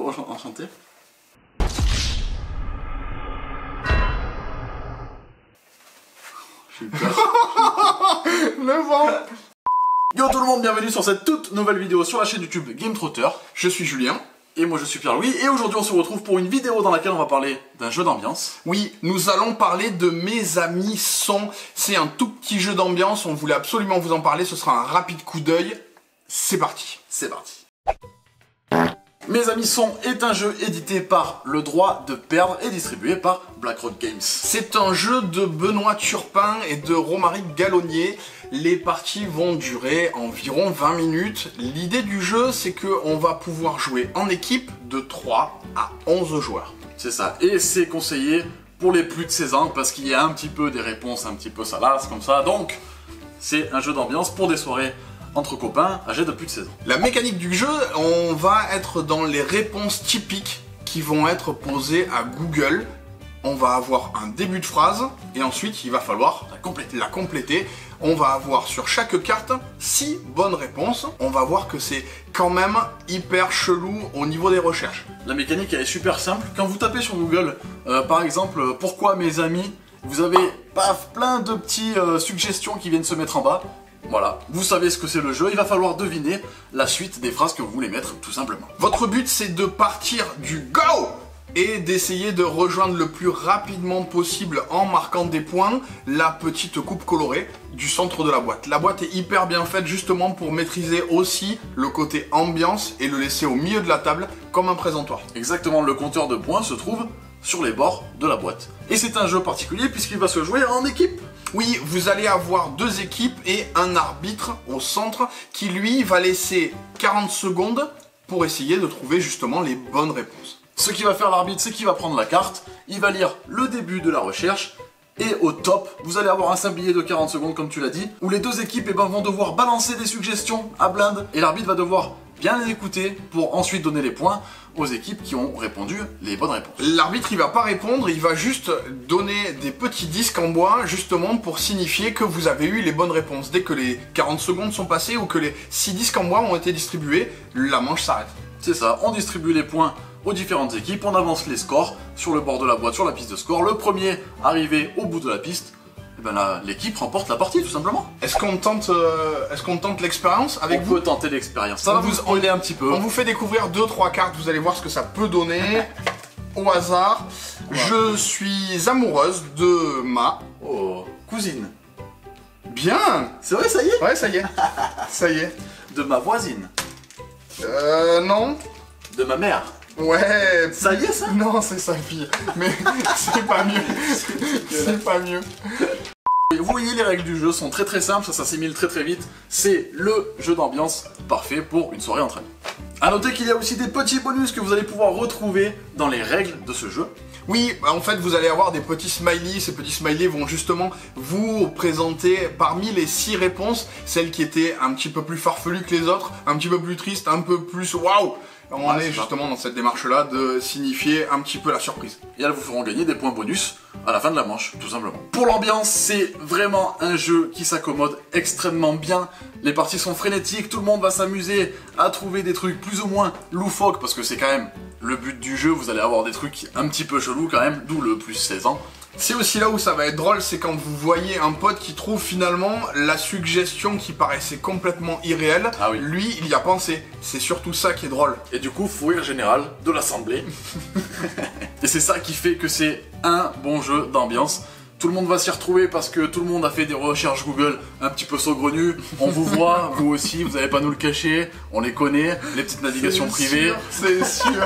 Enchanté. J'ai eu peur. Le vent. Yo tout le monde, bienvenue sur cette toute nouvelle vidéo sur la chaîne YouTube Game Trotter. Je suis Julien. Et moi je suis Pierre-Louis, et aujourd'hui on se retrouve pour une vidéo dans laquelle on va parler d'un jeu d'ambiance. Oui, nous allons parler de Mes Amis Sont. C'est un tout petit jeu d'ambiance, on voulait absolument vous en parler, ce sera un rapide coup d'œil. C'est parti. C'est parti. Mes Amis Sont est un jeu édité par Le Droit de Perdre et distribué par BlackRock Games. C'est un jeu de Benoît Turpin et de Romaric Gallonnier. Les parties vont durer environ 20 minutes. L'idée du jeu, c'est qu'on va pouvoir jouer en équipe de 3 à 11 joueurs. C'est ça, et c'est conseillé pour les plus de 16 ans parce qu'il y a un petit peu des réponses un petit peu salaces comme ça. Donc, c'est un jeu d'ambiance pour des soirées entre copains âgés de plus de 16 ans. La mécanique du jeu, on va être dans les réponses typiques qui vont être posées à Google. On va avoir un début de phrase et ensuite il va falloir la compléter. On va avoir sur chaque carte 6 bonnes réponses. On va voir que c'est quand même hyper chelou au niveau des recherches. La mécanique elle est super simple. Quand vous tapez sur Google, par exemple, pourquoi mes amis, vous avez paf, plein de petites suggestions qui viennent se mettre en bas. Voilà, vous savez ce que c'est le jeu, il va falloir deviner la suite des phrases que vous voulez mettre, tout simplement. Votre but, c'est de partir du go et d'essayer de rejoindre le plus rapidement possible en marquant des points la petite coupe colorée du centre de la boîte. La boîte est hyper bien faite justement pour maîtriser aussi le côté ambiance et le laisser au milieu de la table comme un présentoir. Exactement, le compteur de points se trouve sur les bords de la boîte. Et c'est un jeu particulier puisqu'il va se jouer en équipe. Oui, vous allez avoir 2 équipes et un arbitre au centre qui lui va laisser 40 secondes pour essayer de trouver justement les bonnes réponses. Ce qui va faire l'arbitre, c'est qu'il va prendre la carte, il va lire le début de la recherche, et au top, vous allez avoir un sablier de 40 secondes comme tu l'as dit, où les 2 équipes vont devoir balancer des suggestions à blinde, et l'arbitre va devoir bien les écouter pour ensuite donner les points aux équipes qui ont répondu les bonnes réponses. L'arbitre il va pas répondre, il va juste donner des petits disques en bois justement pour signifier que vous avez eu les bonnes réponses. Dès que les 40 secondes sont passées ou que les 6 disques en bois ont été distribués, la manche s'arrête. C'est ça, on distribue les points aux différentes équipes, on avance les scores sur le bord de la boîte, sur la piste de score. Le premier arrivé au bout de la piste, et ben là, l'équipe remporte la partie tout simplement. Est-ce qu'on tente l'expérience avec vous? On peut tenter l'expérience. Ça va vous spoiler un petit peu. On vous fait découvrir 2-3 cartes, vous allez voir ce que ça peut donner. Au hasard, ouais. Je suis amoureuse de ma... Oh, cousine. Bien. C'est vrai, ça y est? Ouais, ça y est. Ça y est. De ma voisine. Non. De ma mère. Ouais. Ça y est, ça? Non, c'est sa fille. Mais c'est pas mieux. C'est pas mieux. Vous voyez, les règles du jeu sont très simples, ça s'assimile très vite. C'est le jeu d'ambiance parfait pour une soirée entre amis. A noter qu'il y a aussi des petits bonus que vous allez pouvoir retrouver dans les règles de ce jeu. Oui, en fait vous allez avoir des petits smileys, ces petits smileys vont justement vous présenter parmi les 6 réponses, celles qui étaient un petit peu plus farfelues que les autres, un petit peu plus tristes, un peu plus waouh. On est justement dans cette démarche-là de signifier un petit peu la surprise. Et elles vous feront gagner des points bonus à la fin de la manche, tout simplement. Pour l'ambiance, c'est vraiment un jeu qui s'accommode extrêmement bien. Les parties sont frénétiques, tout le monde va s'amuser à trouver des trucs plus ou moins loufoques, parce que c'est quand même le but du jeu, vous allez avoir des trucs un petit peu chelous quand même, d'où le plus 16 ans. C'est aussi là où ça va être drôle, c'est quand vous voyez un pote qui trouve finalement la suggestion qui paraissait complètement irréelle, ah oui. Lui il y a pensé, c'est surtout ça qui est drôle. Et du coup, fou rire général de l'assemblée. Et c'est ça qui fait que c'est un bon jeu d'ambiance. Tout le monde va s'y retrouver parce que tout le monde a fait des recherches Google un petit peu saugrenues. On vous voit, vous aussi, vous n'allez pas nous le cacher, on les connaît, les petites navigations privées. C'est sûr.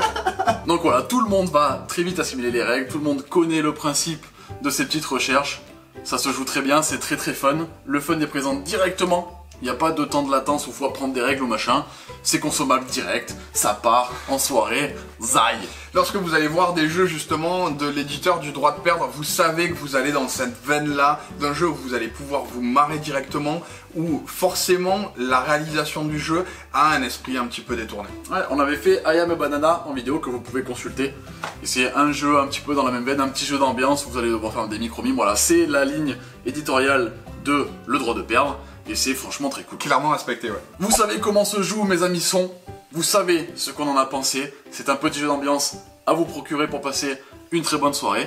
Donc voilà, tout le monde va très vite assimiler les règles, tout le monde connaît le principe de ces petites recherches. Ça se joue très bien, c'est très fun. Le fun est présent directement. Il n'y a pas de temps de latence où il faut apprendre des règles ou machin. C'est consommable direct, ça part en soirée, zaï. Lorsque vous allez voir des jeux justement de l'éditeur du droit de perdre, vous savez que vous allez dans cette veine-là d'un jeu où vous allez pouvoir vous marrer directement, où forcément la réalisation du jeu a un esprit un petit peu détourné. Ouais, on avait fait I Am a Banana en vidéo que vous pouvez consulter. Et c'est un jeu un petit peu dans la même veine, un petit jeu d'ambiance où vous allez devoir faire des micro-mimes. Voilà, c'est la ligne éditoriale de Le Droit de Perdre. Et c'est franchement très cool. Clairement respecté, ouais. Vous savez comment se joue Mes Amis Sont. Vous savez ce qu'on en a pensé. C'est un petit jeu d'ambiance à vous procurer pour passer une très bonne soirée.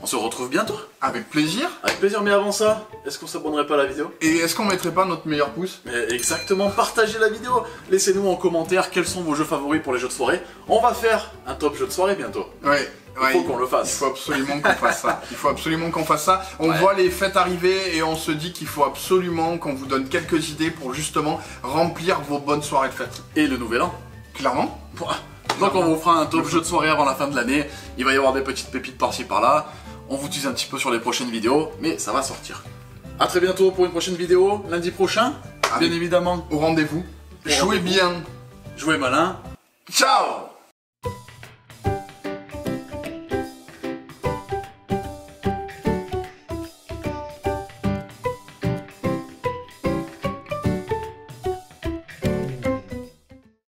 On se retrouve bientôt. Avec plaisir. Avec plaisir, mais avant ça, est-ce qu'on s'abonnerait pas à la vidéo? Et est-ce qu'on mettrait pas notre meilleur pouce? Mais exactement, partagez la vidéo. Laissez-nous en commentaire quels sont vos jeux favoris pour les jeux de soirée. On va faire un top jeu de soirée bientôt. Ouais. Il faut qu'on le fasse. Il faut absolument qu'on fasse ça. Il faut absolument qu'on fasse ça. On voit les fêtes arriver et on se dit qu'il faut absolument qu'on vous donne quelques idées pour justement remplir vos bonnes soirées de fête. Et le nouvel an. Clairement. Donc on vous fera un top jeu de soirée avant la fin de l'année. Il va y avoir des petites pépites par-ci par-là. On vous tease un petit peu sur les prochaines vidéos, mais ça va sortir. A très bientôt pour une prochaine vidéo, lundi prochain. Bien évidemment. Au rendez-vous. Jouez bien. Jouez malin. Ciao.